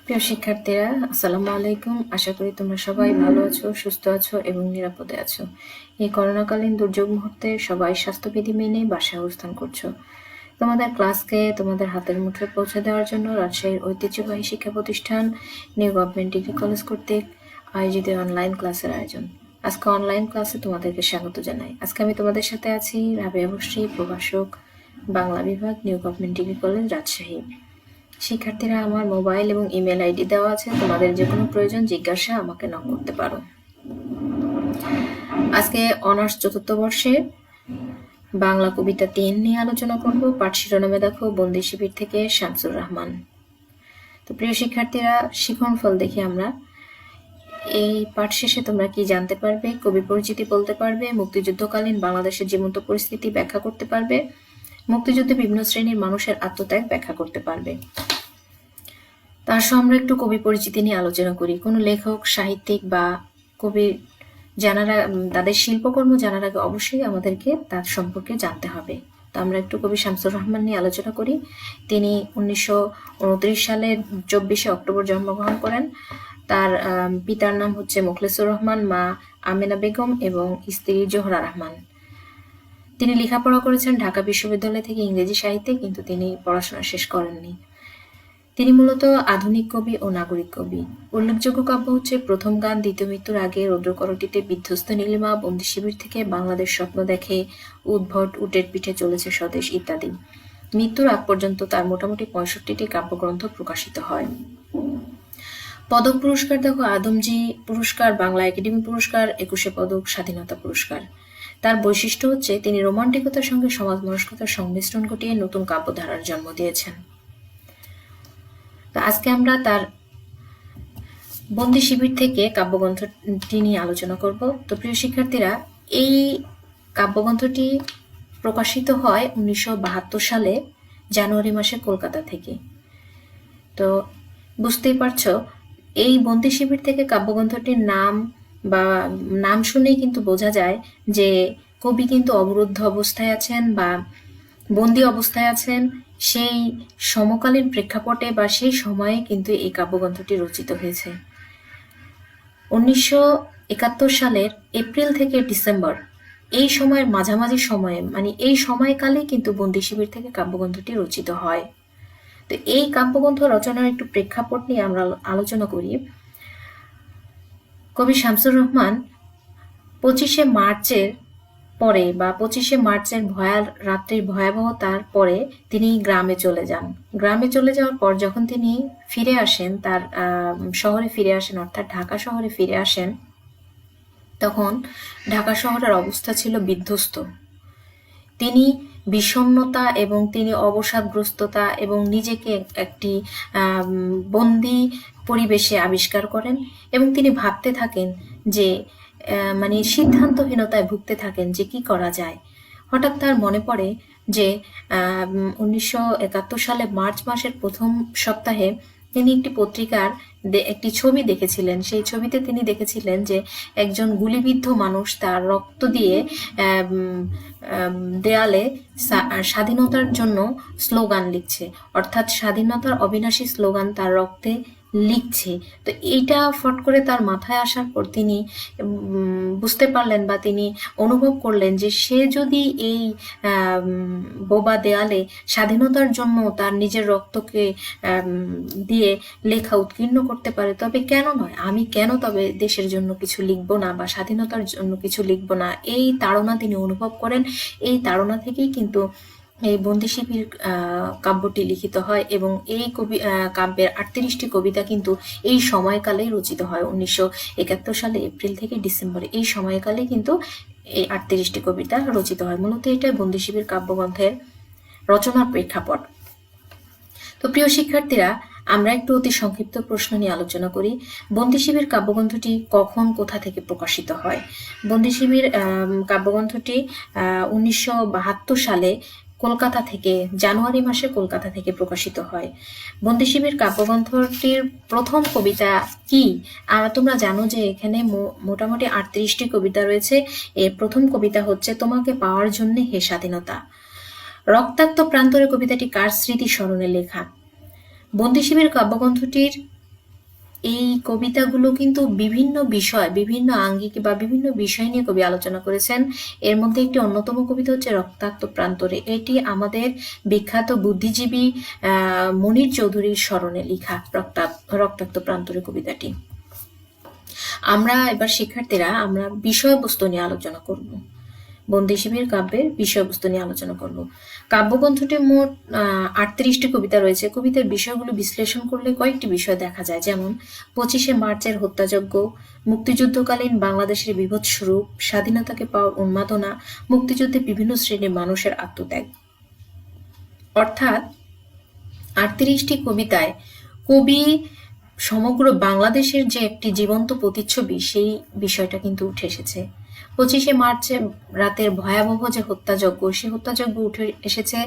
প্রিয় শিক্ষার্থীরা, আসসালামু আলাইকুম। আশা করি তোমরা সবাই ভালো আছো, সুস্থ আছো এবং নিরাপদে আছো। এই করোনাকালীন দুর্যোগ মুহূর্তে সবাই স্বাস্থ্যবিধি মেনে বাসায় অবস্থান করছো। তোমাদের ক্লাসকে তোমাদের হাতের মুঠোয় পৌঁছে দেওয়ার জন্য রাজশাহীর ঐতিহ্যবাহী শিক্ষা প্রতিষ্ঠান নিউ গভর্নমেন্ট ডিগ্রি কলেজ কর্তৃক আয়োজিত অনলাইন ক্লাসের আয়োজন। আজকে অনলাইন ক্লাসে তোমাদেরকে স্বাগত জানাই। আজকে আমি তোমাদের সাথে আছি রাবেয়া বসরি, প্রভাষক, বাংলা বিভাগ, new government degree college, Rajshahi. শিক্ষার্থীরা, আমার মোবাইল এবং ইমেল আইডি দেওয়া আছে, তোমাদের যে কোনো প্রয়োজন জিজ্ঞাসা আমাকে নক করতে পারো। আজকে অনার্স চতুর্থ বর্ষে বাংলা কবিতা ৩ নিয়ে আলোচনা করব। পাঠ শিরোনামে দেখো, বন্দি শিবির থেকে শামসুর রহমান। তো প্রিয় শিক্ষার্থীরা, শিখন ফল দেখি আমরা। এই পাঠ শেষে তোমরা কি জানতে পারবে? কবি পরিচিতি বলতে পারবে, মুক্তিযুদ্ধকালীন বাংলাদেশের জীবন্ত পরিস্থিতি ব্যাখ্যা করতে পারবে, মুক্তিযুদ্ধে বিভিন্ন শ্রেণীর মানুষের আত্মত্যাগ ব্যাখ্যা করতে পারবে। তার সহ আমরা একটু কবি পরিচিতি নিয়ে আলোচনা করি। কোনো লেখক, সাহিত্যিক বা কবি জানার তাদের শিল্পকর্ম জানার আগে অবশ্যই আমাদেরকে তার সম্পর্কে জানতে হবে। তো আমরা একটু কবি শামসুর রহমান নিয়ে আলোচনা করি। তিনি 1929 সালের 24শে অক্টোবর জন্মগ্রহণ করেন। তার পিতার নাম হচ্ছে মোখলেসুর রহমান, মা আমেনা বেগম এবং স্ত্রী জোহরা রহমান। তিনি লেখাপড়া করেছেন ঢাকা বিশ্ববিদ্যালয় থেকে ইংরেজি সাহিত্যে, কিন্তু তিনি পড়াশোনা শেষ করেননি। তিনি মূলত আধুনিক কবি ও নাগরিক কবি। উল্লেখযোগ্য কাব্য হচ্ছে প্রথম গান, দ্বিতীয় মৃত্যুর আগে, রৌদ্রকরটিতে, বিধ্বস্ত নীলিমা, বন্দি শিবির থেকে, বাংলাদেশ স্বপ্ন দেখে, উদ্ভট, উটের পিঠে চলেছে স্বদেশ ইত্যাদি। মৃত্যুর আগ পর্যন্ত তার মোটামুটি 65টি কাব্যগ্রন্থ প্রকাশিত হয়। পদক পুরস্কার দেখো, আদমজী পুরস্কার, বাংলা একাডেমি পুরস্কার, 21শে পদক, স্বাধীনতা পুরস্কার। তার বৈশিষ্ট্য হচ্ছে তিনি রোমান্টিকতার সঙ্গে সমাজ মনস্কতার সংমিশ্রণ ঘটিয়ে নতুন কাব্যধারার জন্ম দিয়েছেন। তো আজকে আমরা তার বন্দি শিবির থেকে কাব্যগ্রন্থটি নিয়ে আলোচনা করব। তো প্রিয় শিক্ষার্থীরা, এই কাব্যগ্রন্থটি প্রকাশিত হয় 1972 সালে জানুয়ারি মাসে কলকাতা থেকে। তো বুঝতেই পারছো, এই বন্দি শিবির থেকে কাব্যগ্রন্থটির নাম শুনেই কিন্তু বোঝা যায় যে কবি কিন্তু অবরুদ্ধ অবস্থায় আছেন বা বন্দি অবস্থায় আছেন। সেই সমকালীন প্রেক্ষাপটে বা সেই সময়ে কিন্তু এই কাব্যগ্রন্থটি রচিত হয়েছে। 1971 সালের এপ্রিল থেকে ডিসেম্বর, এই সময়ের মাঝামাঝি সময়ে, মানে এই সময়কালে কিন্তু বন্দি শিবির থেকে কাব্যগ্রন্থটি রচিত হয়। তো এই কাব্যগ্রন্থ রচনার একটু প্রেক্ষাপট নিয়ে আমরা আলোচনা করি। কবি শামসুর রহমান 25শে মার্চের পরে বা 25শে মার্চের রাত্রির ভয়াবহতার পরে তিনি গ্রামে চলে যান। গ্রামে চলে যাওয়ার পর যখন তিনি ফিরে আসেন, তার শহরে ফিরে আসেন, অর্থাৎ ঢাকা শহরে ফিরে আসেন, তখন ঢাকা শহরের অবস্থা ছিল বিধ্বস্ত। তিনি বিষণ্ণতা এবং তিনি অবসাদগ্রস্ততা এবং নিজেকে একটি বন্দি পরিবেশে আবিষ্কার করেন এবং তিনি ভাবতে থাকেন যে মানে সিদ্ধান্তহীনতায় ভুগতে থাকেন যে কি করা যায়। হঠাৎ তার মনে পড়ে যে 1971 সালে মার্চ মাসের প্রথম সপ্তাহে তিনি একটি পত্রিকার একটি ছবি দেখেছিলেন। সেই ছবিতে তিনি দেখেছিলেন যে একজন গুলিবিদ্ধ মানুষ তার রক্ত দিয়ে দেয়ালে স্বাধীনতার জন্য স্লোগান লিখছে, অর্থাৎ স্বাধীনতার অবিনাশী স্লোগান তার রক্তে লিখছে। তো এইটা ফট করে তার মাথায় আসার পর তিনি বুঝতে পারলেন বা তিনি অনুভব করলেন যে সে যদি এই বোবা দেয়ালে স্বাধীনতার জন্য তার নিজের রক্তকে দিয়ে লেখা উৎকীর্ণ করতে পারে, তবে কেন নয়, আমি কেন তবে দেশের জন্য কিছু লিখব না বা স্বাধীনতার জন্য কিছু লিখব না। এই তাড়না তিনি অনুভব করেন। এই তাড়না থেকেই কিন্তু এই বন্দি শিবির কাব্যটি লিখিত হয় এবং এই কাব্যের 38টি কবিতা কিন্তু এই সময়কালেই রচিত হয়। 1971 সালে এপ্রিল থেকে ডিসেম্বরে এই সময়কালে কিন্তু এই 38টি কবিতা রচিত হয়। মূলত এটা বন্দি শিবির কাব্যগ্রন্থের রচনার প্রেক্ষাপট। তো প্রিয় শিক্ষার্থীরা, আমরা একটু অতি সংক্ষিপ্ত প্রশ্ন নিয়ে আলোচনা করি। বন্দি শিবির কাব্যগ্রন্থটি কখন, কোথা থেকে প্রকাশিত হয়? বন্দি শিবির কাব্যগ্রন্থটি 1972 সালে কলকাতা থেকে, জানুয়ারি মাসে কলকাতা থেকে প্রকাশিত হয়। বন্দি শিবির কাব্যগ্রন্থটির প্রথম কবিতা কি? তোমরা জানো যে এখানে মোটামুটি 38টি কবিতা রয়েছে। এর প্রথম কবিতা হচ্ছে তোমাকে পাওয়ার জন্য হে স্বাধীনতা। রক্তাক্ত প্রান্তরে কবিতাটি কার স্মৃতি স্মরণে লেখা? বন্দি শিবির কাব্যগ্রন্থটির এই কবিতাগুলো কিন্তু বিভিন্ন বিষয়, বিভিন্ন আঙ্গিকে বা বিভিন্ন বিষয় নিয়ে কবি আলোচনা করেছেন। এর মধ্যে একটি অন্যতম কবিতা হচ্ছে রক্তাক্ত প্রান্তরে। এটি আমাদের বিখ্যাত বুদ্ধিজীবী মনির চৌধুরীর স্মরণে লেখা রক্তাক্ত প্রান্তরে কবিতাটি। আমরা এবার শিক্ষার্থীরা আমরা বিষয়বস্তু নিয়ে আলোচনা করব। বন্দী শিবির কাব্যের বিষয়বস্তু নিয়ে আলোচনা করব। কাব্যগ্রন্থটি মোট 38টি কবিতা রয়েছে। কবিতার বিষয়গুলো বিশ্লেষণ করলে কয়েকটি বিষয় দেখা যায়, যেমন 25শে মার্চের হত্যাযজ্ঞ, মুক্তিযুদ্ধকালীন বাংলাদেশের বীভৎস রূপ, স্বাধীনতাকে পাওয়ার উন্মাদনা, মুক্তিযুদ্ধে বিভিন্ন শ্রেণীর মানুষের আত্মত্যাগ। অর্থাৎ 38টি কবিতায় কবি সমগ্র বাংলাদেশের যে একটি জীবন্ত প্রতিচ্ছবি, সেই বিষয়টা কিন্তু উঠে এসেছে। 25শে মার্চে রাতের ভয়াবহ যে হত্যাযজ্ঞ, সেই হত্যাযজ্ঞ উঠে এসেছে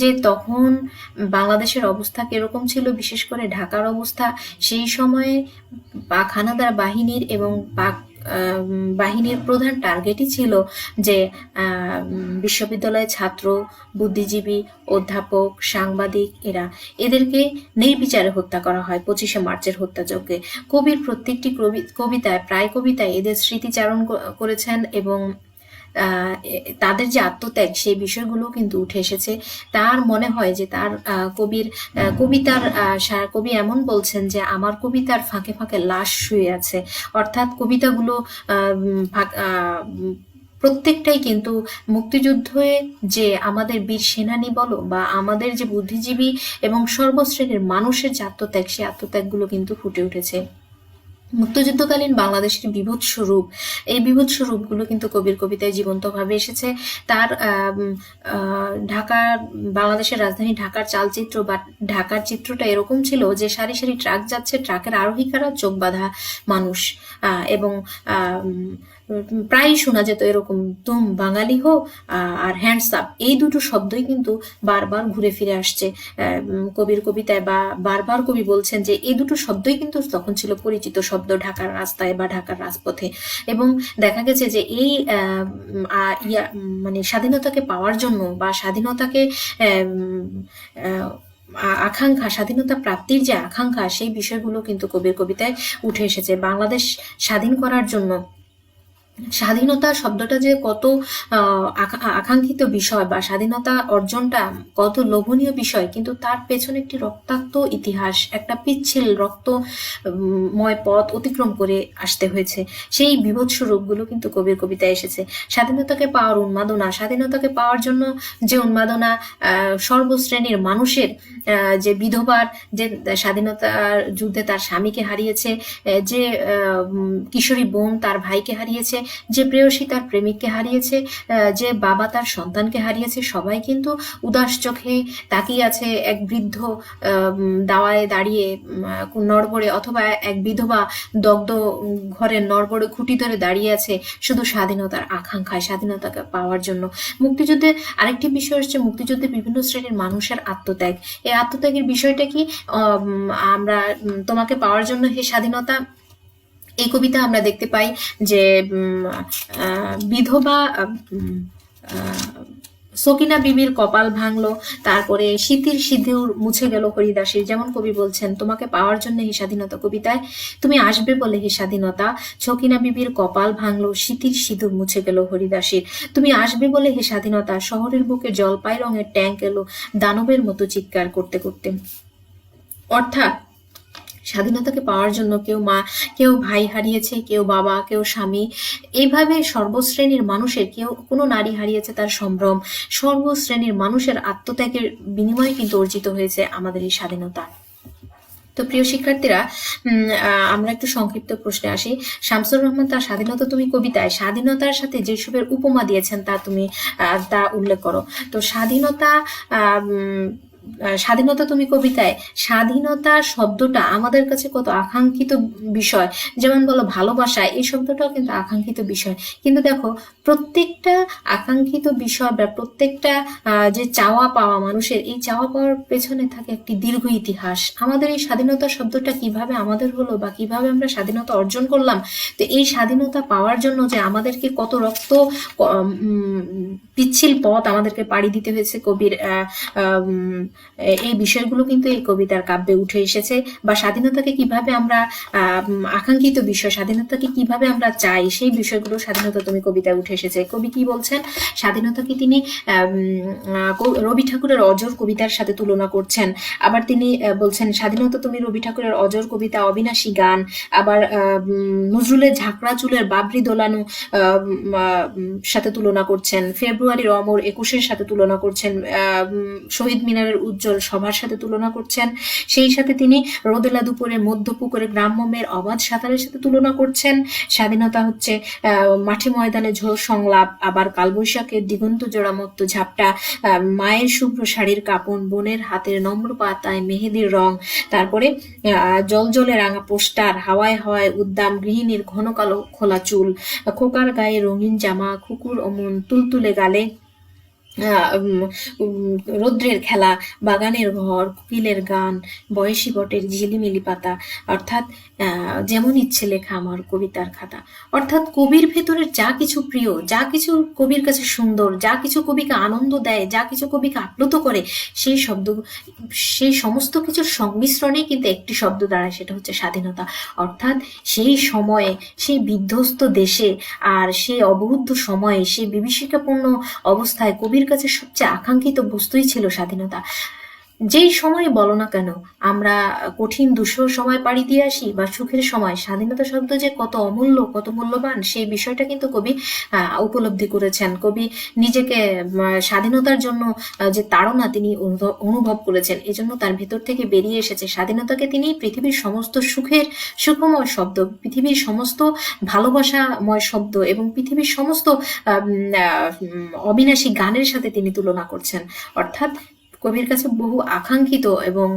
যে তখন বাংলাদেশের অবস্থা কিরকম ছিল, বিশেষ করে ঢাকার অবস্থা। সেই সময়ে পাক হানাদার বাহিনীর এবং পাক বাহিনীর প্রধান টার্গেটই ছিল যে বিশ্ববিদ্যালয়ের ছাত্র, বুদ্ধিজীবী, অধ্যাপক, সাংবাদিক এদেরকে নির্বিচারে হত্যা করা হয় 25শে মার্চের হত্যাযজ্ঞে। কবির প্রত্যেকটি কবিতায়, প্রায় কবিতায় এদের স্মৃতিচারণ করেছেন এবং তাদের যে আত্মত্যাগ, সেই বিষয়গুলো কিন্তু উঠে এসেছে। তার মনে হয় যে তার কবি এমন বলছেন যে আমার কবিতার ফাঁকে ফাঁকে লাশ শুয়ে আছে। অর্থাৎ কবিতাগুলো প্রত্যেকটাই কিন্তু মুক্তিযুদ্ধে যে আমাদের বীর সেনানী বলো বা আমাদের যে বুদ্ধিজীবী এবং সর্বশ্রেণীর মানুষের যে আত্মত্যাগ, সেই আত্মত্যাগগুলো কিন্তু ফুটে উঠেছে। মুক্তিযুদ্ধকালীন বাংলাদেশের বীভৎস রূপ, এই বীভৎস রূপগুলো কিন্তু কবির কবিতায় জীবন্তভাবে এসেছে। তার বাংলাদেশের রাজধানী ঢাকার চালচিত্র বা ঢাকার চিত্রটা এরকম ছিল যে সারি সারি ট্রাক যাচ্ছে, ট্রাকের আরোহিকারা চোখ বাঁধা মানুষ, এবং প্রায়ই শোনা যেত এরকম তুম বাঙালি হো আর হ্যান্ডস আপ, এই দুটো শব্দই কিন্তু বারবার ঘুরে ফিরে আসছে কবির কবিতায়, বা বারবার কবি বলছেন যে এই দুটো শব্দই কিন্তু তখন ছিল পরিচিত শব্দ ঢাকার রাস্তায় বা ঢাকার রাজপথে। এবং দেখা গেছে যে এই মানে স্বাধীনতাকে পাওয়ার জন্য বা স্বাধীনতাকে আকাঙ্ক্ষা, স্বাধীনতা প্রাপ্তির যে আকাঙ্ক্ষা, সেই বিষয়গুলো কিন্তু কবির কবিতায় উঠে এসেছে। বাংলাদেশ স্বাধীন করার জন্য স্বাধীনতা শব্দটা যে কত আকাঙ্ক্ষিত বিষয় বা স্বাধীনতা অর্জনটা কত লোভনীয় বিষয়, কিন্তু তার পেছনে একটি রক্তাক্ত ইতিহাস, একটা পিচ্ছিল রক্তময় পথ অতিক্রম করে আসতে হয়েছে। সেই বীভৎস রূপগুলো কিন্তু কবির কবিতায় এসেছে। স্বাধীনতাকে পাওয়ার উন্মাদনা, স্বাধীনতাকে পাওয়ার জন্য যে উন্মাদনা, সর্বশ্রেণীর মানুষের, যে বিধবার যে স্বাধীনতার যুদ্ধে তার স্বামীকে হারিয়েছে, যে কিশোরী বোন তার ভাইকে হারিয়েছে, যে প্রেয়সী তার প্রেমিককে হারিয়েছে, যে বাবা তার সন্তানকে হারিয়েছে, সবাই কিন্তু উদাস চোখে তাকিয়ে আছে এক বৃদ্ধ দাওয়ায় দাঁড়িয়ে নড়বড়ে, অথবা এক বিধবা দগ্ধ ঘরের নড়বড়ে খুঁটি ধরে দাঁড়িয়ে আছে শুধু স্বাধীনতার আকাঙ্ক্ষায়, স্বাধীনতাকে পাওয়ার জন্য। মুক্তিযুদ্ধে আরেকটি বিষয় হচ্ছে মুক্তিযুদ্ধে বিভিন্ন শ্রেণীর মানুষের আত্মত্যাগ। এই আত্মত্যাগের বিষয়টা কি, আমরা তোমাকে পাওয়ার জন্য হে স্বাধীনতা, এই কবিতা আমরা দেখতে পাই যে বিধবা সকিনা বিবির কপাল ভাঙলো, তারপরে শীতির সিঁদুর মুছে গেল হরিদাসীর। যেমন কবি বলছেন, তোমাকে পাওয়ার জন্য হে স্বাধীনতা কবিতায় তুমি আসবে বলে হে স্বাধীনতা, সকিনা বিবির কপাল ভাঙলো, শীতির সিঁদুর মুছে গেল হরিদাসীর। তুমি আসবে বলে হে স্বাধীনতা, শহরের বুকে জলপাই রঙের ট্যাঙ্ক এলো দানবের মতো চিৎকার করতে করতে। অর্থাৎ স্বাধীনতাকে পাওয়ার জন্য কেউ ভাই হারিয়েছে, কেউ বাবা, কেউ স্বামী, এইভাবে সর্বশ্রেণীর মানুষের, কোনো নারী হারিয়েছে তার সম্ভ্রম। সর্বশ্রেণীর মানুষের আত্মত্যাগের বিনিময়ে কিন্তু অর্জিত হয়েছে আমাদের এই স্বাধীনতা। তো প্রিয় শিক্ষার্থীরা, আমরা একটু সংক্ষিপ্ত প্রশ্নে আসি। শামসুর রহমান তার স্বাধীনতা তুমি কবিতায় স্বাধীনতার সাথে যেসবের উপমা দিয়েছেন তা উল্লেখ করো। তো স্বাধীনতা তুমি কবিতায় স্বাধীনতা শব্দটা আমাদের কাছে কত আকাঙ্ক্ষিত বিষয়। যেমন বলো ভালোবাসা, এই শব্দটাও কিন্তু আকাঙ্ক্ষিত বিষয়। কিন্তু দেখো, প্রত্যেকটা আকাঙ্ক্ষিত বিষয় বা প্রত্যেকটা যে চাওয়া পাওয়া মানুষের, এই চাওয়া পাওয়ার পেছনে থাকে একটি দীর্ঘ ইতিহাস। আমাদের এই স্বাধীনতা শব্দটা কিভাবে আমাদের হলো বা কিভাবে আমরা স্বাধীনতা অর্জন করলাম, তো এই স্বাধীনতা পাওয়ার জন্য যে আমাদেরকে কত পিচ্ছিল পথ আমাদেরকে পাড়ি দিতে হয়েছে, কবির এই বিষয়গুলো কিন্তু এই কবিতার কাব্যে উঠে এসেছে। বা স্বাধীনতাকে কিভাবে আমরা আকাঙ্ক্ষিত বিষয়, স্বাধীনতাকে কিভাবে আমরা চাই, সেই বিষয়গুলো স্বাধীনতা তুমি কবিতায় উঠে এসেছে। কবি কি বলছেন, স্বাধীনতাকে তিনি রবি ঠাকুরের অজর কবিতার সাথে তুলনা করছেন। আবার তিনি বলছেন স্বাধীনতা তুমি রবি ঠাকুরের অজর কবিতা, অবিনাশী গান। আবার নজরুলের ঝাঁকড়া চুলের বাবরি দোলানো সাথে তুলনা করছেন, ফেব্রুয়ারির অমর 21-এর সাথে তুলনা করছেন, শহীদ মিনারের উজ্জ্বল সভার সাথে তুলনা করছেন। সেই সাথে তিনি রোদেলা দুপুরে মধ্য পুকুরে গ্রাম্য মেয়ের অবাধ সাঁতারের সাথে তুলনা করছেন। স্বাধীনতা হচ্ছে মাঠে ময়দানে ঝোল সংলাপ। আবার কালবৈশাখের দিগন্ত জোড়া মত্ত ঝাপটা, মায়ের শুভ্র শাড়ির কাপন, বোনের হাতের নম্র পাতায় মেহেদির রং। তারপরে জল জলে রাঙা পোস্টার, হাওয়ায় হাওয়ায় উদ্দাম গৃহিণীর ঘন কালো খোলা চুল, খোকার গায়ে রঙিন জামা, কুকুর অমন তুলতুলে গালে, রৌদ্রের খেলা, বাগানের ঘর, কোকিলের গান, বয়সী বটের ঝিলিমিলি পাতা। অর্থাৎ যেমন ইচ্ছে লেখা আমার কবিতার খাতা। অর্থাৎ কবির ভেতরের যা কিছু প্রিয়, যা কিছু কবির কাছে সুন্দর, যা কিছু কবিকে আনন্দ দেয়, যা কিছু কবিকে আপ্লুত করে, সেই সমস্ত কিছুর সংমিশ্রণে কিন্তু একটি শব্দ দাঁড়ায়, সেটা হচ্ছে স্বাধীনতা। অর্থাৎ সেই সময়ে, সেই বিধ্বস্ত দেশে আর সেই অবরুদ্ধ সময়ে, সেই বিভীষিকাপূর্ণ অবস্থায় কবির কাছে সবচেয়ে আকাঙ্ক্ষিত বস্তুই ছিল স্বাধীনতা। যেই সময় বলো না কেন, আমরা কঠিন দুঃসহ সময় পাড়ি দিয়ে আসি বা সুখের সময়, স্বাধীনতা শব্দ যে কত অমূল্য, কত মূল্যবান, সেই বিষয়টা কিন্তু কবি উপলব্ধি করেছেন। কবি নিজেকে স্বাধীনতার জন্য যে তাড়না তিনি অনুভব করেছেন, এজন্য তার ভেতর থেকে বেরিয়ে এসেছে স্বাধীনতাকে তিনি পৃথিবীর সমস্ত সুখময় শব্দ, পৃথিবীর সমস্ত ভালোবাসাময় শব্দ এবং পৃথিবীর সমস্ত অবিনাশী গানের সাথে তিনি তুলনা করছেন। অর্থাৎ কবির কাছে বহু আকাঙ্ক্ষিত এবং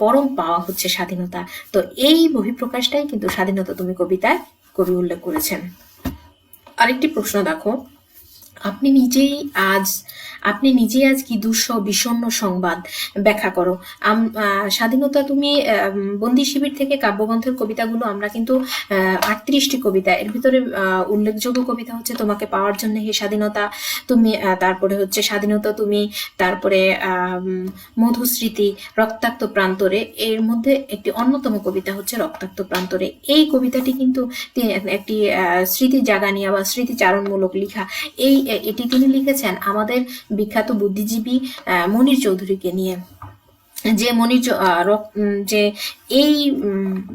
পরম পাওয়া হচ্ছে স্বাধীনতা। তো এই বহিঃপ্রকাশটাই কিন্তু স্বাধীনতা তুমি কবিতায় কবি উল্লেখ করেছেন। আরেকটি প্রশ্ন দেখো, আপনি নিজেই আজ কি দুঃসহ বিষণ্ণ সংবাদ ব্যাখ্যা করো। স্বাধীনতা তুমি বন্দি শিবির থেকে কাব্যগ্রন্থের কবিতাগুলো আমরা কিন্তু 38টি কবিতা, এর ভিতরে উল্লেখযোগ্য কবিতা হচ্ছে তোমাকে পাওয়ার জন্য হে স্বাধীনতা তুমি, তারপরে হচ্ছে স্বাধীনতা তুমি, তারপরে মধুস্মৃতি, রক্তাক্ত প্রান্তরে। এর মধ্যে একটি অন্যতম কবিতা হচ্ছে রক্তাক্ত প্রান্তরে। এই কবিতাটি কিন্তু একটি স্মৃতি জাগানিয়া বা স্মৃতিচারণমূলক লেখা। এটি তিনি লিখেছেন আমাদের বিখ্যাত বুদ্ধিজীবী মনির চৌধুরীকে নিয়ে। যে এই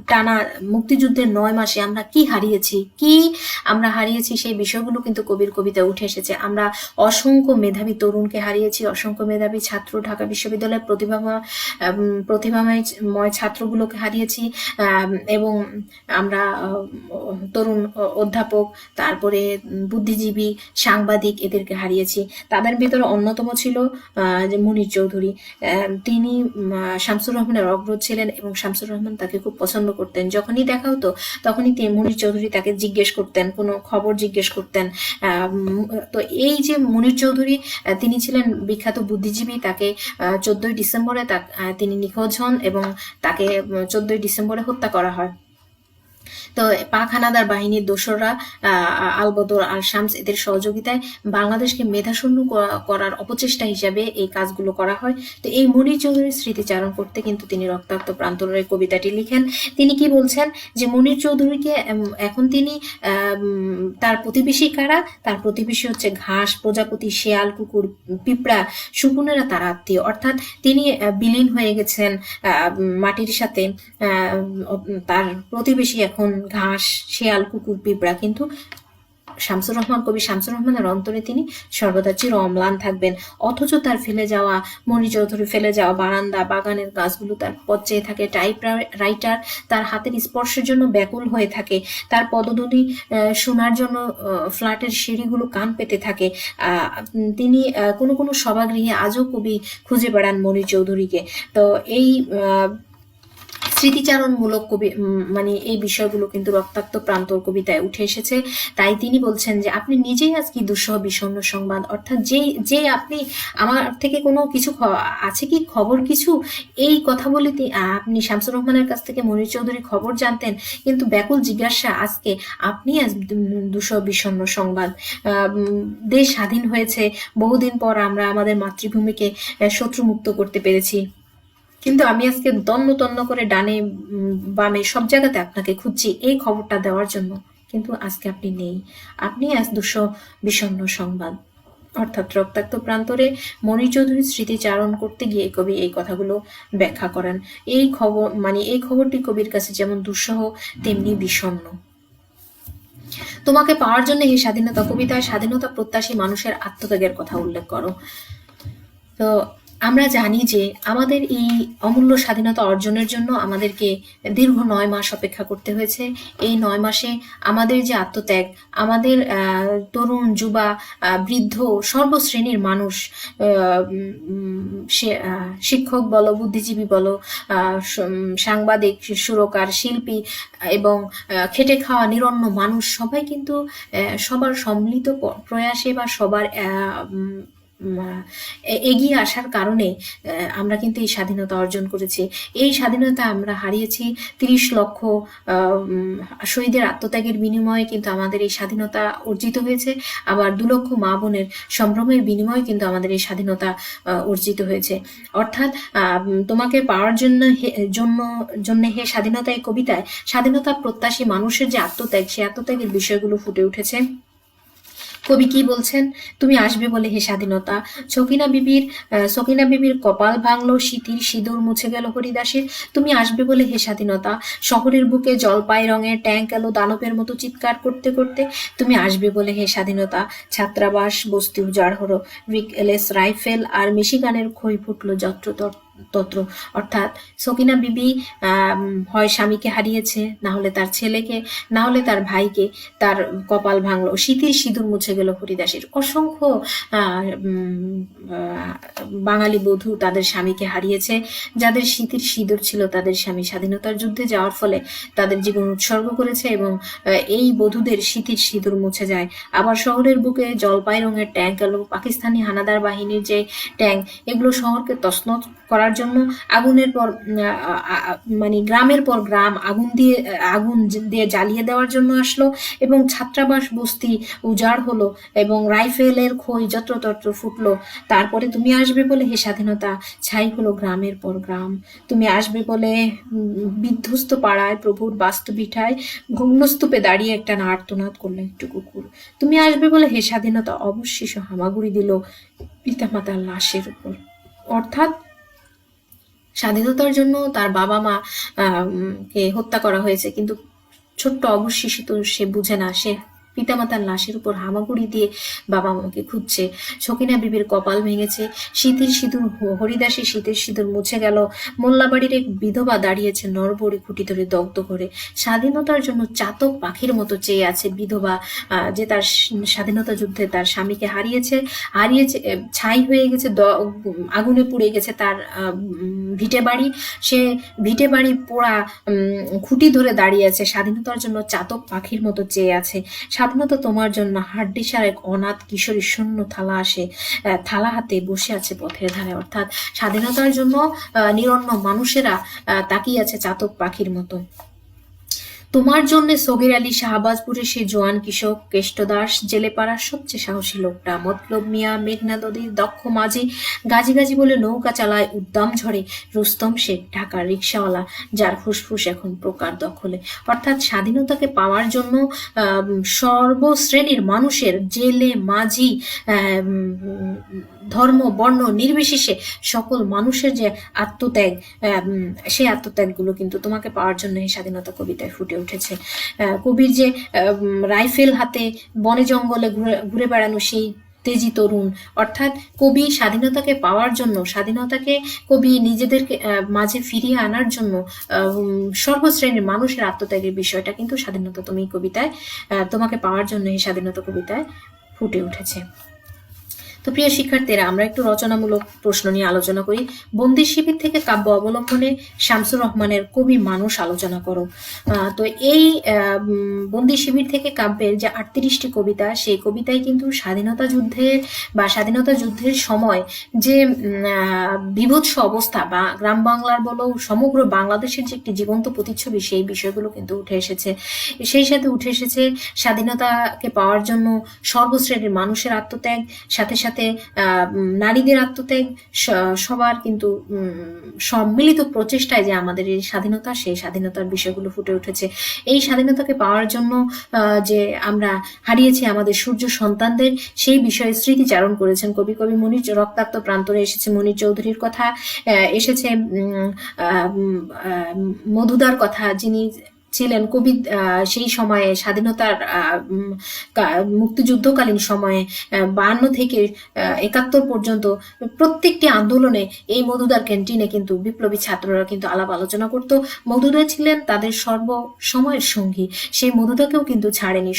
টানা মুক্তিযুদ্ধের 9 মাসে আমরা কি হারিয়েছি, সেই বিষয়গুলো কিন্তু কবির কবিতা উঠে এসেছে। আমরা অসংখ্য মেধাবী তরুণকে হারিয়েছি, অসংখ্য মেধাবী ছাত্র, ঢাকা বিশ্ববিদ্যালয়ের প্রতিভাময় ছাত্রগুলোকে হারিয়েছি, এবং আমরা তরুণ অধ্যাপক, তারপরে বুদ্ধিজীবী, সাংবাদিক, এদেরকে হারিয়েছি। তাদের ভিতরে অন্যতম ছিল যে মনির চৌধুরী। তিনি শামসুর রহমানের অগ্রজ ছিলেন এবং শামসুর রহমান তাকে খুব পছন্দ করতেন। যখনই দেখা হতো তখনই মনির চৌধুরী তাকে জিজ্ঞেস করতেন, কোনো খবর জিজ্ঞেস করতেন। তো এই যে মনির চৌধুরী, তিনি ছিলেন বিখ্যাত বুদ্ধিজীবী। তাকে 14ই ডিসেম্বরে তিনি নিখোঁজ হন এবং তাকে 14ই ডিসেম্বরে হত্যা করা হয়। তো পাক হানাদার বাহিনীর দোসররা আলবদর, আল শামস, এদের সহযোগিতায় বাংলাদেশকে মেধাশূন্য করার অপচেষ্টা হিসাবে এই কাজগুলো করা হয়। তো এই মনির চৌধুরীর স্মৃতিচারণ করতে কিন্তু তিনি রক্তাক্ত প্রান্তরের কবিতাটি লিখেন। তিনি কি বলছেন যে মনির চৌধুরীকে এখন তিনি তার প্রতিবেশী কারা, তার প্রতিবেশী হচ্ছে ঘাস, প্রজাপতি, শেয়াল, কুকুর, পিঁপড়া, শকুনেরা তার আত্মীয়। অর্থাৎ তিনি বিলীন হয়ে গেছেন মাটির সাথে। তার প্রতিবেশী এখন ঘাস, শেয়াল, কুকুর, পিঁপড়া। কিন্তু কবি শামসুর রহমানের অন্তরে তিনি সর্বদা চির অম্লান থাকবেন। অথচ তার মনির চৌধুরী ফেলে যাওয়া বারান্দা, বাগানের গাছগুলো তার পথ চেয়ে থাকে। টাইপ রাইটার তার হাতের স্পর্শের জন্য ব্যাকুল হয়ে থাকে। তার পদধ্বনি শোনার জন্য ফ্ল্যাটের সিঁড়িগুলো কান পেতে থাকে। তিনি কোনো সভাগৃহে আজও কবি খুঁজে বেড়ান মনির চৌধুরীকে। তো এই স্মৃতিচারণমূলক কবি মানে এই বিষয়গুলো কিন্তু রক্তাক্ত প্রান্তর কবিতায় উঠে এসেছে। তাই তিনি বলছেন যে আপনি নিজেই আজকে দুঃসহ বিষণ্ণ সংবাদ, অর্থাৎ যে আপনি আমার থেকে কোনো কিছু আছে কি খবর কিছু, এই কথা বলে আপনি শামসুর রহমানের কাছ থেকে মনির চৌধুরী খবর জানতেন, কিন্তু ব্যাকুল জিজ্ঞাসা আজকে আপনি আজ দুঃসহ বিষণ্ণ সংবাদ। দেশ স্বাধীন হয়েছে, বহুদিন পর আমরা আমাদের মাতৃভূমিকে শত্রুমুক্ত করতে পেরেছি, কিন্তু আমি আজকে তন্ন তন্ন করে ডানে বামে সব জায়গাতে আপনাকে খুঁজছি এই খবরটা দেওয়ার জন্য, কিন্তু আজকে আপনি নেই, আপনি আজ দুঃসহ বিষণ্ণ সংবাদ। অর্থাৎ রক্তাক্ত প্রান্তরে মনির চৌধুরীর স্মৃতিচারণ করতে গিয়ে কবি এই কথাগুলো ব্যাখ্যা করেন। এই খবর মানে এই খবরটি কবির কাছে যেমন দুঃসহ তেমনি বিষণ্ণ। তোমাকে পাওয়ার জন্য এই স্বাধীনতা কবিতায় স্বাধীনতা প্রত্যাশী মানুষের আত্মত্যাগের কথা উল্লেখ করো। তো আমরা জানি যে আমাদের এই অমূল্য স্বাধীনতা অর্জনের জন্য আমাদেরকে দীর্ঘ 9 মাস অপেক্ষা করতে হয়েছে। এই 9 মাসে আমাদের যে আত্মত্যাগ, আমাদের তরুণ যুবা বৃদ্ধ সর্বশ্রেণীর মানুষ, শিক্ষক বলো, বুদ্ধিজীবী বলো, সাংবাদিক, সুরকার, শিল্পী এবং খেটে খাওয়া নিরন্ন মানুষ সবাই কিন্তু সবার সম্মিলিত প্রয়াসে বা সবার এগিয়ে আসার কারণে আমরা কিন্তু এই স্বাধীনতা অর্জন করেছি। এই স্বাধীনতা আমরা হারিয়েছি 30 লক্ষ শহীদের আত্মত্যাগের বিনিময়ে কিন্তু আমাদের এই স্বাধীনতা অর্জিত হয়েছে। আবার 2 লক্ষ মা বোনের সম্ভ্রমের বিনিময়ে কিন্তু আমাদের এই স্বাধীনতা অর্জিত হয়েছে। অর্থাৎ তোমাকে পাওয়ার জন্য হে স্বাধীনতা এই কবিতায় স্বাধীনতা প্রত্যাশী মানুষের যে আত্মত্যাগ, সেই আত্মত্যাগের বিষয়গুলো ফুটে উঠেছে। কবি কি বলছেন? তুমি আসবে বলে হে স্বাধীনতা, সকিনা বিবির কপাল ভাঙলো, শীতির সিঁদুর মুছে গেল হরিদাসের। তুমি আসবে বলে হে স্বাধীনতা, শহরের বুকে জলপাই রঙের ট্যাঙ্ক এলো দানবের মতো চিৎকার করতে করতে। তুমি আসবে বলে হে স্বাধীনতা, ছাত্রাবাস বস্তি উজাড় হলো, রিক এলএস রাইফেল আর মিশিগানের খই ফুটলো তত্র। অর্থাৎ সকিনা বিবি হয় স্বামীকে হারিয়েছে, না হলে তার ছেলেকে, না হলে তার ভাইকে, তার কপাল ভাঙলো, শীতের সিঁদুর মুছে গেল হরিদাসের। অসংখ্য বাঙালি বধূ তাদের স্বামীকে হারিয়েছে, যাদের শীতের সিঁদুর ছিল তাদের স্বামী স্বাধীনতার যুদ্ধে যাওয়ার ফলে তাদের জীবন উৎসর্গ করেছে এবং এই বধূদের শীতের সিঁদুর মুছে যায়। আবার শহরের বুকে জলপাই রঙের ট্যাঙ্ক এলো, পাকিস্তানি হানাদার বাহিনীর যে ট্যাঙ্ক, এগুলো শহরকে তছনছ করার জন্য আগুনের পর মানে গ্রামের পর গ্রাম আগুন দিয়ে জ্বালিয়ে দেওয়ার জন্য আসলো এবং ছাত্রাবাস বস্তি উজাড় হলো এবং রাইফেলের খই যত্রতত্র ফুটলো। তারপরে তুমি আসবে বলে হে স্বাধীনতা, ছাই হলো গ্রামের পর গ্রাম। তুমি আসবে বলে বিধ্বস্ত পাড়ায় প্রভুর বাস্তুভিটায় ভগ্নস্তূপে দাঁড়িয়ে একটা আর্তনাদ করলো একটু কুকুর। তুমি আসবে বলে হে স্বাধীনতা, অবশেষ হামাগুড়ি দিল পিতামাতার লাশের উপর। অর্থাৎ স্বাধীনতার জন্য তার বাবা মা কে হত্যা করা হয়েছে, কিন্তু ছোট্ট অবশ শিশু তো সে বুঝে না, সে পিতামাতার লাশের উপর হামাগুড়ি দিয়ে বাবা মাকে খুঁজছে। সকিনা বিবির কপাল ভেঙেছে, শীতের সিঁদুর হরিদাসী শীতের সিঁদুর মুছে গেল। মোল্লাবাড়ির এক বিধবা দাঁড়িয়েছে নরবড়ি খুঁটি ধরে দগ্ধ করে। স্বাধীনতার জন্য চাতক পাখির মতো চেয়ে আছে বিধবা, যে তার স্বাধীনতা যুদ্ধে তার স্বামীকে হারিয়েছে, ছাই হয়ে গেছে, আগুনে পুড়ে গেছে তার ভিটে বাড়ি। সে ভিটে বাড়ি পোড়া খুঁটি ধরে দাঁড়িয়ে আছে, স্বাধীনতার জন্য চাতক পাখির মতো চেয়ে আছে। স্বাধীনতা তোমার জন্য হাড্ডিসার এক অনাথ কিশোরী শূন্য থালা হাতে বসে আছে পথের ধারে। অর্থাৎ স্বাধীনতার জন্য নিরন্ন মানুষেরা তাকিয়ে আছে চাতক পাখির মতো। তোমার জন্য সগির আলী শাহবাজপুরের সেই জোয়ান কৃষক, কেষ্টদাস জেলেপাড়ার সবচেয়ে সাহসী লোকটা, মতলব মিয়া মেঘনা নদীর দক্ষ মাঝি, গাজি গাজি বলে নৌকা চালায় উদ্দাম ঝড়ে, রুস্তম শেখ ঢাকার রিক্সাওয়ালা, যার ফুসফুস এখন প্রকার দখলে। অর্থাৎ স্বাধীনতাকে পাওয়ার জন্য সর্বশ্রেণীর মানুষের, জেলে মাঝি ধর্ম বর্ণ নির্বিশেষে সকল মানুষের যে আত্মত্যাগ, সেই আত্মত্যাগগুলো কিন্তু তোমাকে পাওয়ার জন্য এই স্বাধীনতা কবিতায় ফুটে উঠেছে। কবির যে রাইফেল হাতে বনে জঙ্গলে ঘুরে বেড়ানো সেই তেজি তরুণ, অর্থাৎ কবি স্বাধীনতাকে পাওয়ার জন্য, স্বাধীনতাকে কবি নিজেদেরকে মাঝে ফিরিয়ে আনার জন্য সর্বশ্রেণীর মানুষের আত্মত্যাগের বিষয়টা কিন্তু স্বাধীনতা তুমি কবিতায়, তোমাকে পাওয়ার জন্য এই স্বাধীনতা কবিতায় ফুটে উঠেছে। তো তো প্রিয় শিক্ষার্থীরা, আমরা একটু রচনামূলক প্রশ্ন নিয়ে আলোচনা করি। বন্দি শিবির থেকে কাব্য অবলম্বনে শামসুর রহমানের কবি মানুষ আলোচনা করো। তো এই বন্দি শিবির থেকে কাব্যের যে 38টি কবিতা, সেই কবিতায় কিন্তু স্বাধীনতা যুদ্ধের সময় যে বিভৎস অবস্থা বা গ্রাম বাংলার বলো সমগ্র বাংলাদেশের যে একটি জীবন্ত প্রতিচ্ছবি, সেই বিষয়গুলো কিন্তু উঠে এসেছে। সেই সাথে উঠে এসেছে স্বাধীনতাকে পাওয়ার জন্য সর্বশ্রেণীর মানুষের আত্মত্যাগ, সাথে সাথে নারীদের আত্মত্যাগ, সবার কিন্তু সম্মিলিত প্রচেষ্টায় যে আমাদের এই স্বাধীনতা, সেই স্বাধীনতার বিষয়গুলো ফুটে উঠেছে। এই স্বাধীনতাকে পাওয়ার জন্য যে আমরা হারিয়েছি আমাদের সূর্য সন্তানদের, সেই বিষয়ে স্মৃতিচারণ করেছেন কবি মনির। রক্তাক্ত প্রান্তরে এসেছে মনির চৌধুরীর কথা, এসেছে মধুদার কথা, যিনি ছিলেন কবি সেই সময়ে স্বাধীনতার মুক্তিযুদ্ধকালীন সময়ে 52 থেকে 71 পর্যন্ত প্রত্যেকটি আন্দোলনে এই মধুদার ক্যান্টিনে কিন্তু বিপ্লবী ছাত্ররা কিন্তু আলাপ আলোচনা করত। মধুদা ছিলেন তাদের সর্বসময়ের সঙ্গী। সেই মধুদাকেও কিন্তু ছাড়েনি।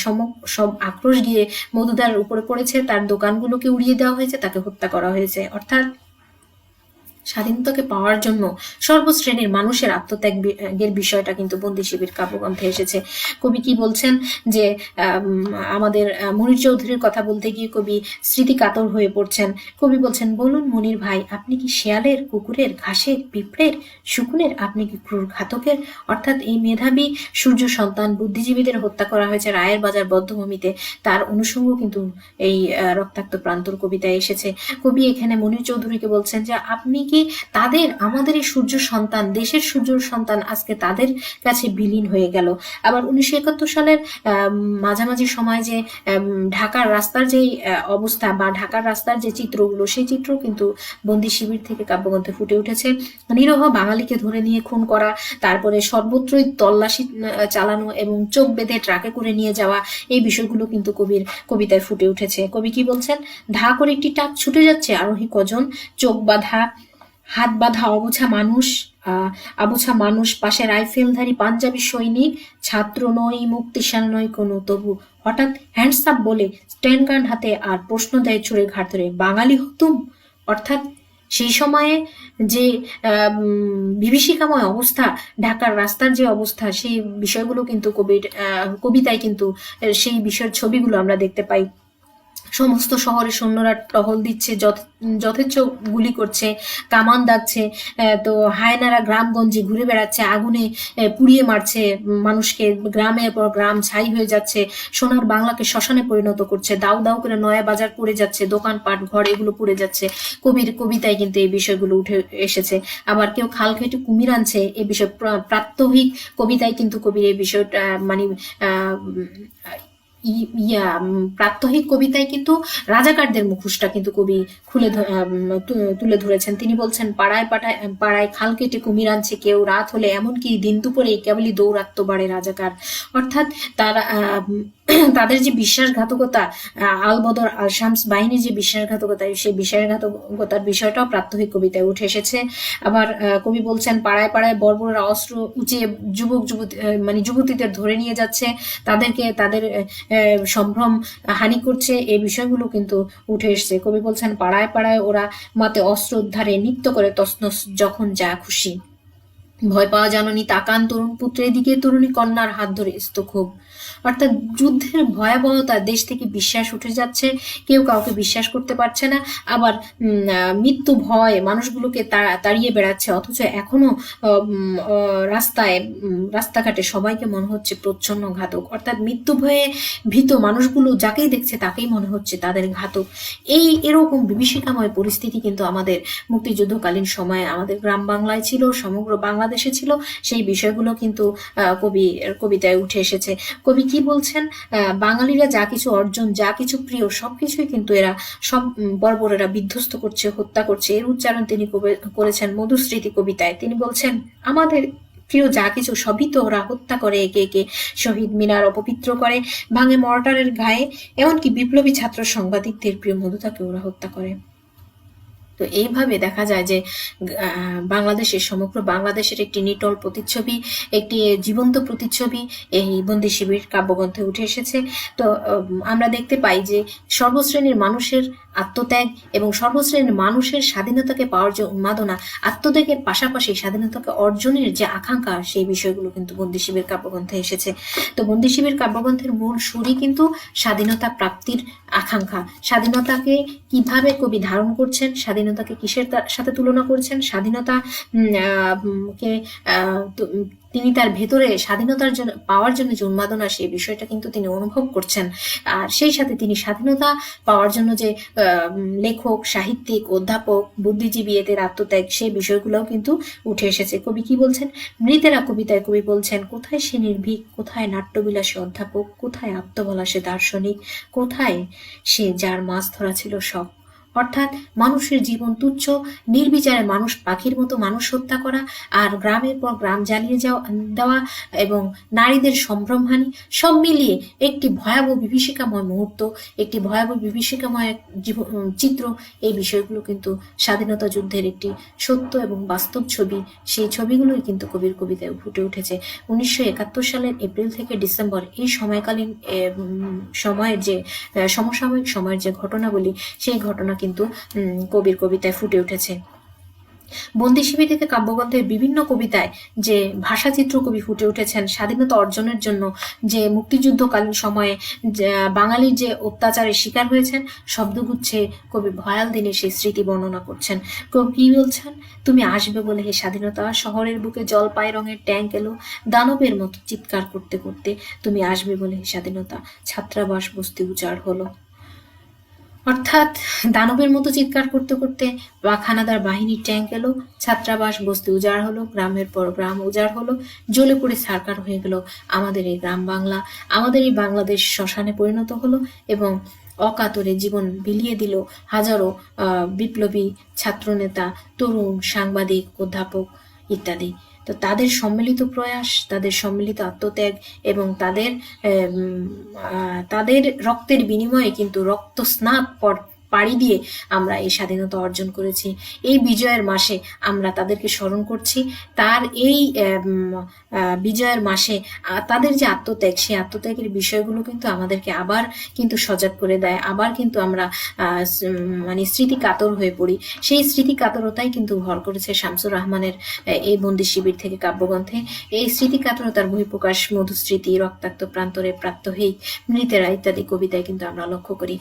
সব আক্রোশ গিয়ে মধুদার উপরে পড়েছে, তার দোকানগুলোকে উড়িয়ে দেওয়া হয়েছে, তাকে হত্যা করা হয়েছে। অর্থাৎ স্বাধীনতাকে পাওয়ার জন্য সর্বশ্রেণীর মানুষের আত্মত্যাগের বিষয়টা কিন্তু বন্দি শিবির কাব্যগ্রন্থে এসেছে। কবি কি বলছেন যে আমাদের মনির চৌধুরীর কথা বলতে গিয়ে কবি স্মৃতিকাতর হয়ে পড়ছেন। কবি বলছেন, বলুন মনির ভাই, আপনি কি শেয়ালের, কুকুরের, ঘাসের, পিঁপড়ের, শকুনের, আপনি কি ক্রূর ঘাতকের? অর্থাৎ এই মেধাবী সূর্য সন্তান বুদ্ধিজীবীদের হত্যা করা হয়েছে রায়ের বাজার বদ্ধভূমিতে, তার অনুষঙ্গ কিন্তু এই রক্তাক্ত প্রান্তর কবিতায় এসেছে। কবি এখানে মনির চৌধুরীকে বলছেন যে আপনি কি আমাদের এই সূর্য সন্তান, দেশের সূর্য সন্তান আজকে তাদের কাছে বিলীন হয়ে গেল। আবার 1971 সালের মাঝামাঝি সময় যে ঢাকার রাস্তার যে অবস্থা বা ঢাকার রাস্তার যে চিত্রগুলো, সেই চিত্র কিন্তু বন্দি শিবির থেকে কাব্যগ্রন্থে ফুটে উঠেছে। নিরহ বাঙালিকে ধরে নিয়ে খুন করা, তারপরে সর্বত্রই তল্লাশি চালানো এবং চোখ বেঁধে ট্রাকে করে নিয়ে যাওয়া, এই বিষয়গুলো কিন্তু কবির কবিতায় ফুটে উঠেছে। কবি কি বলছেন, ধা করে একটি টাক ছুটে যাচ্ছে, আরোহী কজন, চোখ বাঁধা, হাত বাঁধা আবছা মানুষ, পাশে রাইফেলধারী পাঞ্জাবি সৈনিক, ছাত্র নয়, মুক্তিশাল নয় কোনো, তবু হঠাৎ হ্যান্ডস আপ বলে স্ট্যান্ড গান হাতে আর প্রশ্ন দেয় ছুড়ে ঘাট ধরে, বাঙালি হতুম? অর্থাৎ সেই সময়ে যে বিভীষিকাময় অবস্থা, ঢাকার রাস্তার যে অবস্থা, সেই বিষয়গুলো কিন্তু কবিতায় কিন্তু সেই বিষয়ের ছবিগুলো আমরা দেখতে পাই। সমস্ত শহরে সৈন্যরা টহল দিচ্ছে, যথেচ্ছ গুলি করছে, কামান দাগছে, তো হায়নারা গ্রামগঞ্জে ঘুরে বেড়াচ্ছে, আগুনে পুড়িয়ে মারছে মানুষকে, গ্রামের পর গ্রাম ছাই হয়ে যাচ্ছে, সোনার বাংলাকে শ্মশানে পরিণত করছে, দাউ দাউ করে নয়া বাজার পড়ে যাচ্ছে, দোকানপাট ঘর এগুলো পুড়ে যাচ্ছে। কবির কবিতায় কিন্তু এই বিষয়গুলো উঠে এসেছে। আবার কেউ খাল কেটে কুমির আনছে, এই বিষয় প্রাত্যহিক কবিতায় কিন্তু কবির এই বিষয়টা মানে প্রাত্যহিক কবিতায় কিন্তু রাজাকারদের মুখোশটা কিন্তু কবি তুলে ধরেছেন। তিনি বলছেন, পাড়ায় খাল কেটে কুমির আনছে কেউ, রাত হলে এমনকি দিন দুপুরে কেবলই দৌরাত্ম্য বাড়ে রাজাকার। অর্থাৎ তাদের যে বিশ্বাসঘাতকতা, আলবদর আল শামস বাহিনীর যে বিশ্বাসঘাতকতা, সেই বিশ্বাসঘাতকতার বিষয়টাও প্রাত্যহিক কবিতায় উঠে এসেছে। আবার কবি বলছেন, পাড়ায় বর্বররা অস্ত্র উঁচিয়ে যুবতীদের ধরে নিয়ে যাচ্ছে, তাদের সম্ভ্রম হানি করছে, এই বিষয়গুলো কিন্তু উঠে এসছে। কবি বলছেন, পাড়ায় ওরা মাতে অস্ত্র উদ্ধারে নৃত্য করে তছনছ যখন যা খুশি, ভয় পাওয়া জাননি তাকান তরুণ পুত্রের দিকে, তরুণী কন্যার হাত ধরে স্তক্ষোভ। অর্থাৎ যুদ্ধের ভয়াবহতা, দেশ থেকে বিশ্বাস উঠে যাচ্ছে, কেউ কাউকে বিশ্বাস করতে পারছে না। আবার মৃত্যু ভয় মানুষগুলোকে তাড়িয়ে বেড়াচ্ছে, অথচ এখনো রাস্তাঘাটে সবাইকে মনে হচ্ছে প্রচ্ছন্ন ঘাতক। অর্থাৎ মৃত্যু ভয়ে ভীত মানুষগুলো যাকেই দেখছে তাকেই মনে হচ্ছে তাদের ঘাতক। এরকম বিভীষিকাময় পরিস্থিতি কিন্তু আমাদের মুক্তিযুদ্ধকালীন সময়ে আমাদের গ্রাম বাংলায় ছিল, সমগ্র বাংলাদেশে ছিল। সেই বিষয়গুলো কিন্তু কবিতায় উঠে এসেছে। কবি কি বলছেন, বাঙালিরা যা কিছু অর্জন, যা কিছু প্রিয়, সবকিছুই কিন্তু সব বর্বরেরা বিধ্বস্ত করছে, হত্যা করছে। এর উচ্চারণ তিনি করেছেন মধুস্মৃতি কবিতায়। তিনি বলছেন, আমাদের প্রিয় যা কিছু সবই তো ওরা হত্যা করে, একে একে শহীদ মিনার অপবিত্র করে, ভাঙে মর্টারের গায়ে, এমনকি বিপ্লবী ছাত্র সাংবাদিকদের প্রিয় মধুতাকে ওরা হত্যা করে। তো এইভাবে দেখা যায় যে বাংলাদেশের সমগ্র বাংলাদেশের একটি নিটল প্রতিচ্ছবি, একটি জীবন্ত প্রতিচ্ছবি এই বন্দি শিবির কাব্যগ্রন্থে উঠে এসেছে। তো আমরা দেখতে পাই যে সর্বশ্রেণীর মানুষের আত্মত্যাগ এবং সর্বশ্রেণীর মানুষের স্বাধীনতাকে পাওয়ার যে উন্মাদনা, আত্মত্যাগের পাশাপাশি স্বাধীনতাকে অর্জনের যে আকাঙ্ক্ষা, সেই বিষয়গুলো কিন্তু বন্দি শিবির কাব্যগ্রন্থে এসেছে। তো বন্দি শিবির কাব্যগ্রন্থের মূল সুরই কিন্তু স্বাধীনতা প্রাপ্তির আকাঙ্ক্ষা। স্বাধীনতাকে কিভাবে কবি ধারণ করছেন, স্বাধীনতাকে কিসের সাথে তুলনা করছেন, স্বাধীনতা কে তিনি তার ভেতরে স্বাধীনতার জন্য পাওয়ার জন্য যে উন্মাদনা, সেই বিষয়টা কিন্তু তিনি অনুভব করছেন। আর সেই সাথে তিনি স্বাধীনতা পাওয়ার জন্য যে লেখক, সাহিত্যিক, অধ্যাপক, বুদ্ধিজীবী, এদের আত্মত্যাগ, সেই বিষয়গুলোও কিন্তু উঠে এসেছে। কবি কি বলছেন? মৃতেরা কবিতায় কবি বলছেন, কোথায় সে নির্ভীক, কোথায় নাট্যবিলাসী অধ্যাপক, কোথায় আত্মবলা সে দার্শনিক, কোথায় সে যার মাছ ধরা ছিল শখ। অর্থাৎ মানুষের জীবন তুচ্ছ, নির্বিচারে মানুষ পাখির মতো মানুষ হত্যা করা, আর গ্রামের পর গ্রাম জ্বালিয়ে দেওয়া এবং নারীদের সম্ভ্রমহানি, সব মিলিয়ে একটি ভয়াবহ বিভীষিকাময় মুহূর্ত, একটি ভয়াবহ বিভীষিকাময় চিত্র। এই বিষয়গুলো কিন্তু স্বাধীনতা যুদ্ধের একটি সত্য এবং বাস্তব ছবি। সেই ছবিগুলোই কিন্তু কবির কবিতায় ফুটে উঠেছে। 1971 সালের এপ্রিল থেকে ডিসেম্বর, এই সময়কালীন সময়ের যে সমসাময়িক সময়ের যে ঘটনাগুলি, সেই ঘটনা কিন্তু কবির কবিতায় ফুটে উঠেছে। বন্দি শিবির থেকে কাব্যগ্রন্থের বিভিন্ন কবিতায় যে ভাষাচিত্র কবি ফুটে উঠেছেন, স্বাধীনতা অর্জনের জন্য যে মুক্তিযুদ্ধকালীন সময়ে বাঙালির যে অত্যাচারের শিকার হয়েছেন, শব্দগুচ্ছে কবি ভয়াল দিনের সেই স্মৃতি বর্ণনা করছেন। কবি কি বলছেন? তুমি আসবে বলে হে স্বাধীনতা, শহরের বুকে জলপাই রঙের ট্যাঙ্ক এলো দানবের মতো চিৎকার করতে করতে, তুমি আসবে বলে হে স্বাধীনতা, ছাত্রাবাস বস্তি উজাড় হলো। অর্থাৎ দানবের মতো চিৎকার করতে করতে খানাদার বাহিনীর ট্যাঙ্ক এলো, ছাত্রাবাস বস্তি উজাড় হলো, গ্রামের পর গ্রাম উজাড় হলো, জ্বলে পড়ে ছারকার হয়ে গেল আমাদের এই গ্রাম বাংলা, আমাদের এই বাংলাদেশ শ্মশানে পরিণত হলো এবং অকাতরে জীবন বিলিয়ে দিল হাজারো বিপ্লবী, ছাত্রনেতা, তরুণ, সাংবাদিক, অধ্যাপক ইত্যাদি। তো তাদের সম্মিলিত প্রয়াস, তাদের সম্মিলিত আত্মত্যাগ এবং তাদের রক্তের বিনিময়ে কিন্তু রক্তস্নাত পাড়ি দিয়ে আমরা এই স্বাধীনতা অর্জন করেছি। এই বিজয়ের মাসে আমরা তাদেরকে স্মরণ করছি। তার এই বিজয়ের মাসে তাদের যে আত্মত্যাগ, সেই আত্মত্যাগের বিষয়গুলো কিন্তু আমাদেরকে আবার কিন্তু সজাগ করে দেয়, আবার কিন্তু আমরা মানে স্মৃতি কাতর হয়ে পড়ি। সেই স্মৃতি কাতরতাই কিন্তু ভর করেছে শামসুর রাহমানের এই বন্দি শিবির থেকে কাব্যগ্রন্থে। এই স্মৃতি কাতরতার বহিঃপ্রকাশ মধুস্মৃতি, রক্তাক্ত প্রান্তরে প্রাত্যহিক, মৃতেরা ইত্যাদি কবিতায় কিন্তু আমরা লক্ষ্য করি।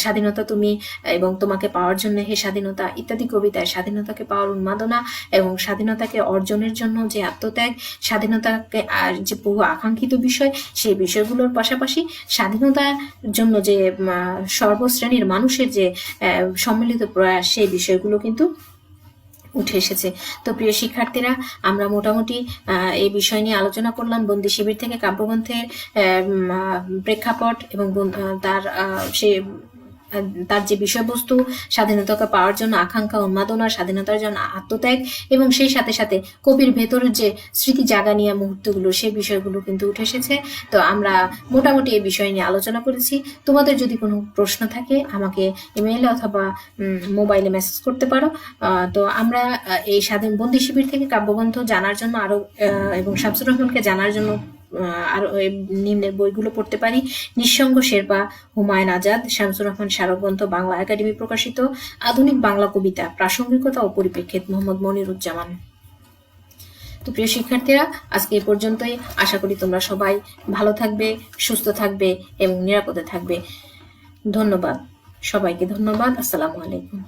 স্বাধীনতা তুমি এবং তোমাকে পাওয়ার জন্য হে স্বাধীনতা ইত্যাদি কবিতায় স্বাধীনতাকে পাওয়ার উন্মাদনা এবং স্বাধীনতাকে অর্জনের জন্য যে আত্মত্যাগ, স্বাধীনতাকে যে বহু আকাঙ্ক্ষিত বিষয়, সেই বিষয়গুলোর পাশাপাশি স্বাধীনতার জন্য যে সর্বশ্রেণীর মানুষের যে সম্মিলিত প্রয়াস, সেই বিষয়গুলো কিন্তু উঠে এসেছে। তো প্রিয় শিক্ষার্থীরা, আমরা মোটামুটি এই বিষয় নিয়ে আলোচনা করলাম। বন্দি শিবির থেকে কাব্যগ্রন্থের প্রেক্ষাপট এবং তার যে বিষয়বস্তু, স্বাধীনতাকে পাওয়ার জন্য আকাঙ্ক্ষা, উন্মাদনা, স্বাধীনতার জন্য আত্মত্যাগ এবং সেই সাথে সাথে কবির ভেতরের যে স্মৃতি জাগানিয়া মুহূর্তগুলো, সেই বিষয়গুলো কিন্তু উঠে এসেছে। তো আমরা মোটামুটি এই বিষয় নিয়ে আলোচনা করেছি। তোমাদের যদি কোনো প্রশ্ন থাকে আমাকে ইমেইলে অথবা মোবাইলে মেসেজ করতে পারো। তো আমরা এই বন্দি শিবির থেকে কাব্যগ্রন্থ জানার জন্য আরো এবং শামসুর রহমানকে জানার জন্য আর নিম্নের বইগুলো পড়তে পারি: নিঃসঙ্গ শেরপা, হুমায়ুন আজাদ, শামসুর রহমান স্মারকগ্রন্থ, বাংলা একাডেমি প্রকাশিত, আধুনিক বাংলা কবিতা, প্রাসঙ্গিকতা ও পরিপ্রেক্ষিত, মোহাম্মদ মনিরুজ্জামান। তো প্রিয় শিক্ষার্থীরা, আজকে এই পর্যন্তই। আশা করি তোমরা সবাই ভালো থাকবে, সুস্থ থাকবে এবং নিরাপদে থাকবে। ধন্যবাদ সবাইকে, ধন্যবাদ। আসসালামু আলাইকুম।